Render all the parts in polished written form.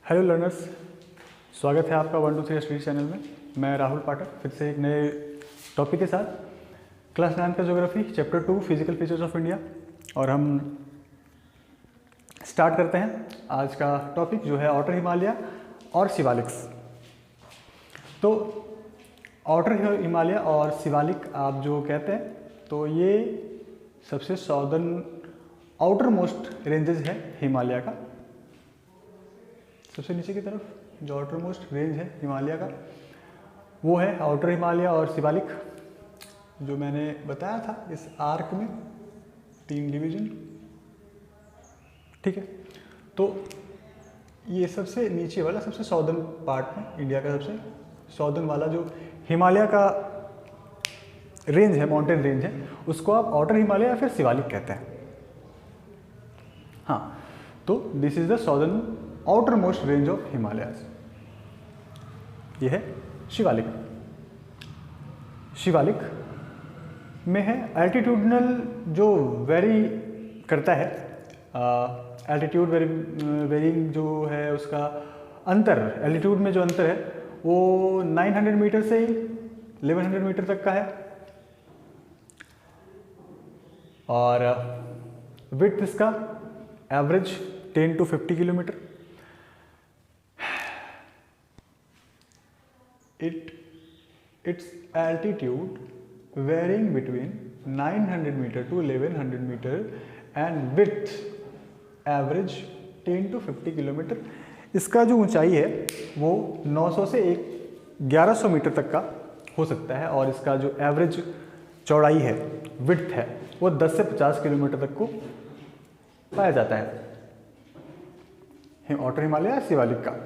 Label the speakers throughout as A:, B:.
A: Hello learners, स्वागत है आपका 1 2 3 स्टडी चैनल में। मैं राहुल पाठक फिर से एक नए टॉपिक के साथ क्लास 9 का geography chapter 2 physical features of India. और हम स्टार्ट करते हैं आज का टॉपिक जो है आउटर हिमालय और शिवालिक्स। तो आउटर हिमालय और शिवालिक आप जो कहते हैं तो ये सबसे साउदर्न आउटर मोस्ट रेंजेस है हिमालय का। सबसे नीचे की तरफ जो आउटर मोस्ट रेंज है हिमालय का वो है आउटर हिमालय और शिवालिक, जो मैंने बताया था इस आर्क में 3 डिवीजन। ठीक है, तो ये सबसे नीचे वाला सबसे साउदर्न पार्ट में इंडिया का सबसे साउदर्न वाला जो हिमालय का रेंज है, माउंटेन रेंज है, उसको आप आउटर हिमालय या फिर शिवालिक कहते हैं। हाँ, तो this is the southern outer most range of Himalayas. ये है शिवालिक। शिवालिक में है एल्टीट्यूडनल जो वेरी करता है, एल्टीट्यूड वेरिंग जो है उसका अंतर, एल्टीट्यूड में जो अंतर है वो 900 मीटर से 1100 मीटर तक का है। और विड्थ इसका average 10 to 50 kilometre. Its altitude varying between 900 meter to 1100 meter and width average 10 to 50 kilometre. इसका जो ऊंचाई है वो 900 से 1100 मीटर तक का हो सकता है, और इसका जो एवरेज चौड़ाई है, विड्थ है, वो 10 से 50 किलोमीटर तक को पाया जाता है आउटर हिमालय या शिवालिक का।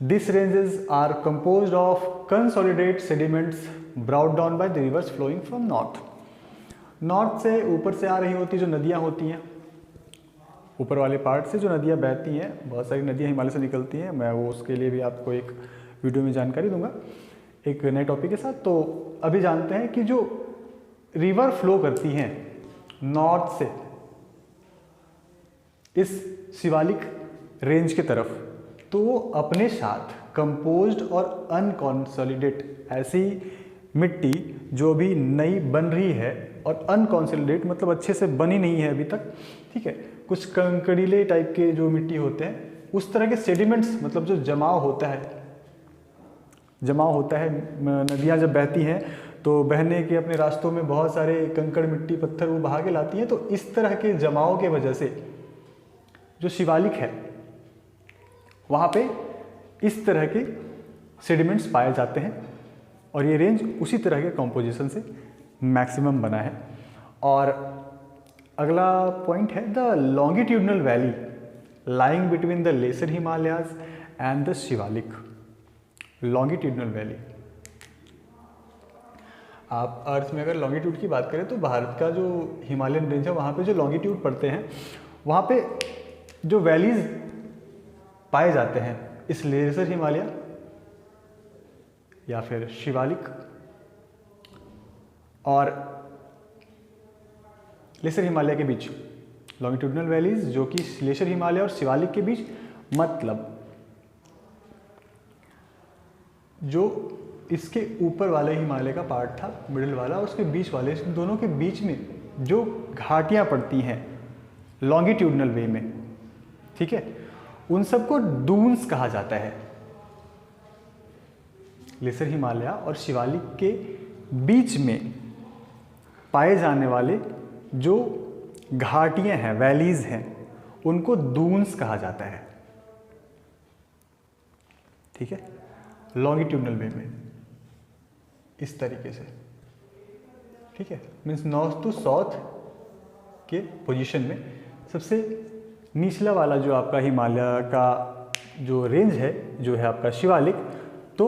A: These ranges are composed of consolidated sediments brought down by the rivers flowing from north. North से ऊपर से आ रही होती जो नदियाँ होती हैं, ऊपर वाले पार्ट से जो नदियाँ बहती हैं, बहुत सारी नदियाँ हिमालय से निकलती हैं। मैं वो उसके लिए भी आपको एक वीडियो में जानकारी दूंगा एक नए टॉपिक के साथ। तो अभी जानते हैं कि जो रिवर फ्लो करती हैं नॉर्थ से इस शिवालिक रेंज की तरफ, तो वो अपने साथ कंपोज्ड और अनकॉन्सोलिडेट ऐसी मिट्टी जो भी नई बन रही है, और अनकॉन्सोलिडेट मतलब अच्छे से बनी नहीं है अभी तक, ठीक है, कुछ कंकड़ीले टाइप के जो मिट्टी होते हैं, उस तरह के सेडिमेंट्स, मतलब जो जमाव होता है। नदियाँ जब बहती हैं तो बहने के अपने रास्तों में बहुत सारे कंकड़ मिट्टी पत्थर वो बहा के लाती हैं। तो इस तरह के जमाव के वजह से जो शिवालिक है वहाँ पे इस तरह के सेडिमेंट्स पाए जाते हैं, और ये रेंज उसी तरह के कॉम्पोजिशन से मैक्सिमम बना है। और अगला पॉइंट है the longitudinal valley lying between the lesser Himalayas and the Shivalik. Longitudinal valley, आप अर्थ में अगर लॉन्गिट्यूड की बात करें तो भारत का जो हिमालयन रेंज है वहाँ पे जो लॉन्गिट्यूड पड़ते हैं, वहाँ पे जो वैलीज पाए जाते हैं इस लेसर हिमालय या फिर शिवालिक और लेसर हिमालय के बीच, लॉन्गिट्यूडनल वैलीज जो कि लेसर हिमालय और शिवालिक के बीच, मतलब जो इसके ऊपर वाले हिमालय का पार्ट था, मिडिल वाला, उसके बीच वाले, इन दोनों के बीच में जो घाटियां पड़ती हैं लॉन्गिट्यूडनल वे में, ठीक है, उन सबको डून्स कहा जाता है। लेसर हिमालय और शिवालिक के बीच में पाए जाने वाले जो घाटियां हैं, वैलीज हैं, उनको डून्स कहा जाता है। ठीक है, लॉन्गिट्यूडनल वे में इस तरीके से, ठीक है, मीन्स नॉर्थ टू साउथ के पोजीशन में सबसे निचला वाला जो आपका हिमालय का जो रेंज है, जो है आपका शिवालिक, तो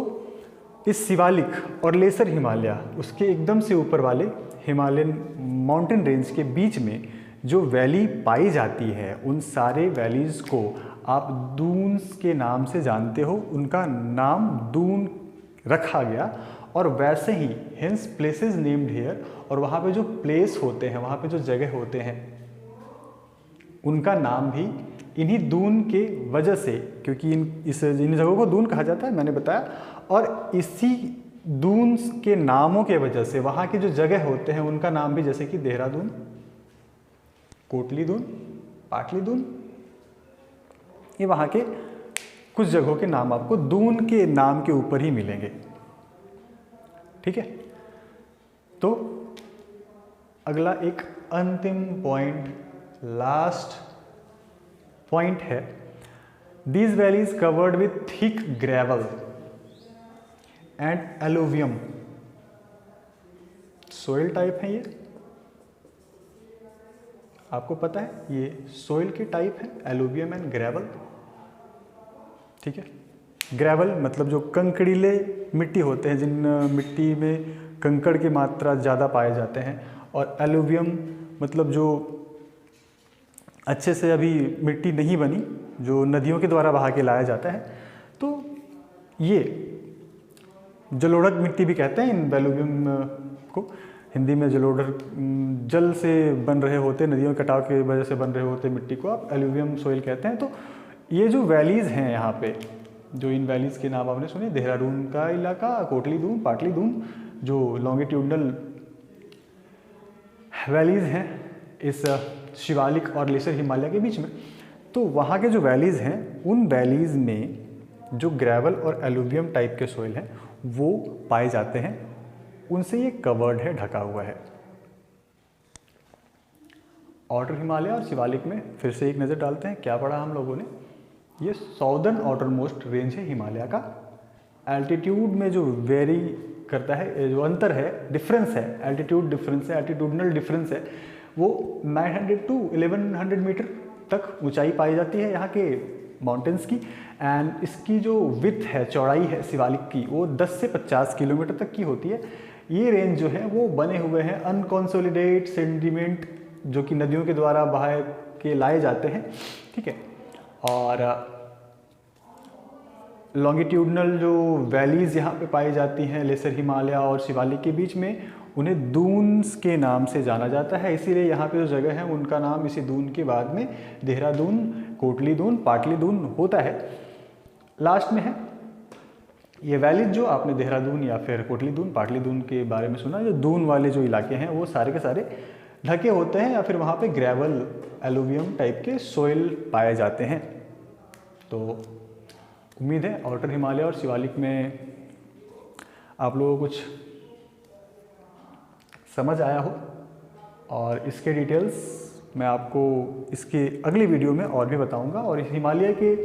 A: इस शिवालिक और लेसर हिमालय, उसके एकदम से ऊपर वाले हिमालयन माउंटेन रेंज के बीच में जो वैली पाई जाती है, उन सारे वैलीज को आप डून्स के नाम से जानते हो। उनका नाम डून रखा गया, और वैसे ही हेंस प्लेसेस नेम्ड हियर, और वहाँ पे जो प्लेस होते हैं, वहाँ पे जो जगह होते हैं, उनका नाम भी इन्हीं दून के वजह से, क्योंकि इन जगहों को दून कहा जाता है मैंने बताया, और इसी दून के नामों के वजह से वहाँ के जो जगह होते हैं उनका नाम भी, जैसे कि देहरादून, कोटली दून, पाटली दून, ये वहाँ के कुछ जगहों के नाम आपको दून के नाम के ऊपर ही मिलेंगे। ठीक है, तो अगला एक अंतिम पॉइंट, लास्ट पॉइंट है, these valleys covered with thick gravel and alluvium soil type है। ये आपको पता है ये सोइल के टाइप है, एलुवियम एंड ग्रेवल। ठीक है, ग्रेवल मतलब जो कंकड़ीले मिट्टी होते हैं, जिन मिट्टी में कंकड़ की मात्रा ज़्यादा पाए जाते हैं, और एलुवियम मतलब जो अच्छे से अभी मिट्टी नहीं बनी, जो नदियों के द्वारा बहा के लाया जाता है। तो ये जलोढ़क मिट्टी भी कहते हैं इन एलुवियम को, हिंदी में जलोढ़क, जल से बन रहे होते, नदियों के कटाव की वजह से बन रहे होते मिट्टी को आप एलुवियम सोइल कहते हैं। तो ये जो वैलीज़ हैं यहाँ पे, जो इन वैलीज़ के नाम आपने सुने, देहरादून का इलाका, कोटली दून, पाटली दून, जो लॉन्गिट्यूडनल वैलीज़ हैं इस शिवालिक और लेसर हिमालय के बीच में, तो वहाँ के जो वैलीज़ हैं उन वैलीज़ में जो ग्रेवल और एलुवियम टाइप के सोइल हैं वो पाए जाते हैं, उनसे ये कवर्ड है, ढका हुआ है। आउटर हिमालय और शिवालिक में फिर से एक नज़र डालते हैं, क्या पढ़ा हम लोगों ने। ये साउदर्न आउटर मोस्ट रेंज है हिमालय का। एल्टीट्यूड में जो वेरी करता है, जो अंतर है, डिफरेंस है, एल्टीट्यूड डिफरेंस है, एल्टीट्यूडनल डिफरेंस है, वो 900 to 1100 मीटर तक ऊंचाई पाई जाती है यहाँ के माउंटेन्स की। एंड इसकी जो विड्थ है, चौड़ाई है शिवालिक की, वो 10 से 50 किलोमीटर तक की होती है। ये रेंज जो है वो बने हुए हैं अनकॉन्सोलिडेट सेडिमेंट, जो कि नदियों के द्वारा बहा के लाए जाते हैं। ठीक है, और लॉन्गिट्यूडनल जो वैलीज़ यहाँ पे पाई जाती हैं लेसर हिमालय और शिवालिक के बीच में, उन्हें दून्स के नाम से जाना जाता है। इसीलिए यहाँ पे जो जगह है उनका नाम इसी दून के बाद में देहरादून, कोटली दून, पाटली दून होता है। लास्ट में है ये वैलीज, जो आपने देहरादून या फिर कोटली दून, पाटली दून के बारे में सुना, जो दून वाले जो इलाके हैं वो सारे के सारे ढके होते हैं, या फिर वहाँ पे ग्रेवल, एलुवियम टाइप के सोइल पाए जाते हैं। तो उम्मीद है आउटर हिमालय और शिवालिक में आप लोगों को कुछ समझ आया हो, और इसके डिटेल्स मैं आपको इसके अगली वीडियो में और भी बताऊंगा, और इस हिमालय के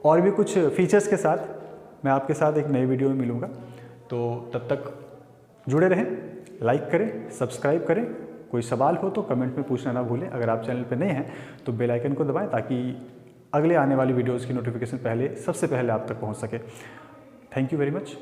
A: और भी कुछ फीचर्स के साथ मैं आपके साथ एक नई वीडियो में मिलूँगा। तो तब तक जुड़े रहें, लाइक करें, सब्सक्राइब करें। कोई सवाल हो तो कमेंट में पूछना ना भूलें। अगर आप चैनल पर नए हैं तो बेल आइकन को दबाएं, ताकि अगले आने वाली वीडियोज़ की नोटिफिकेशन सबसे पहले आप तक पहुँच सके। Thank you very much.